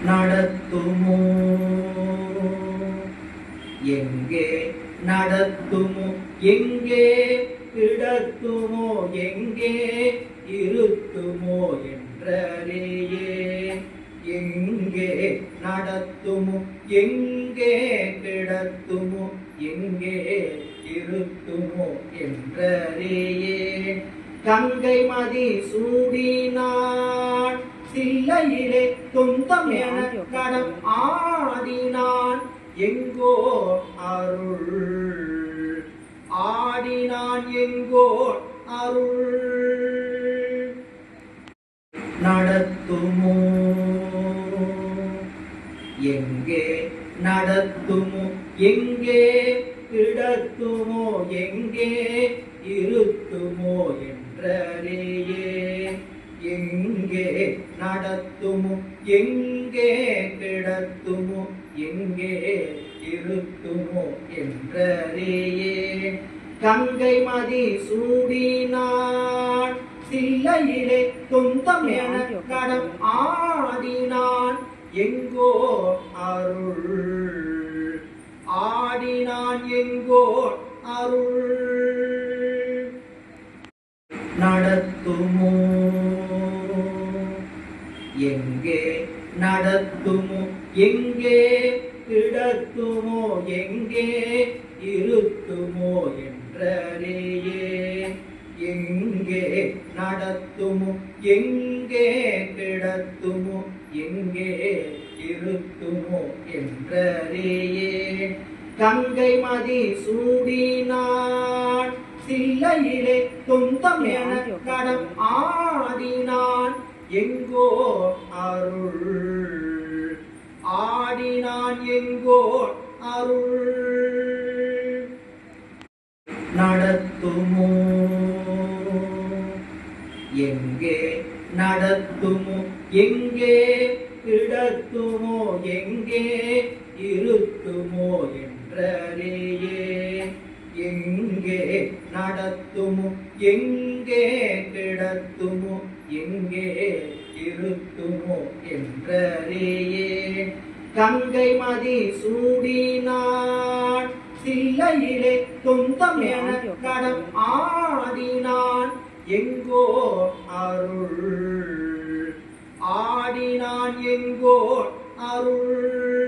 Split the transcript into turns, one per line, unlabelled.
நடத்துமோ எங்கே நடத்துமோ எங்கே கிடத்துமோ எங்கே இருத்துமோ என்றறியே எங்கே நடத்துமோ எங்கே கிடத்துமோ எங்கே இருத்துமோ என்றறியே கங்கை மதி சூடினான் சில்லையிலே துந்தம் என கடம் ஆடினான் எங்கோ அருள் ஆடினான் எங்கோ அருள் நடத்துமோ எங்கே நடத்துமோ எங்கே கிடத்துமோ எங்கே இருத்துமோ என்றறியே எங்கே நடத்துமோ எங்கே கிடத்துமோ எங்கே இருத்துமோ என்றறியே கங்கை மதி சூடினான் சில்லையிலே துந்தம் என கடம் ஆடினான் எங்கோ அருள் ஆடினான் எங்கோ அருள் நடத்துமோ எங்கே நடத்துமோ எங்கே கிடத்துமோ எங்கே இருத்துமோ என்றறியே எங்கே நடத்துமோ எங்கே கிடத்துமோ எங்கே இருத்துமோ என்றறியே கங்கை மதி சூடினான் சில்லையிலே துந்தம் என கடம் ஆடினான் எங்கோ அருள் ஆடினான் எங்கோ அருள் நடத்துமோ எங்கே நடத்துமோ எங்கே கிடத்துமோ எங்கே இருத்துமோ என்றறியே எங்கே நடத்துமோ எங்கே கிடத்துமோ எங்கே இருத்துமோ என்றறியே கங்கை மதி சூடினான் சில்லையிலே துந்தம் என கடம் ஆடினான் எங்கோ அருள் ஆடினான் எங்கோ அருள்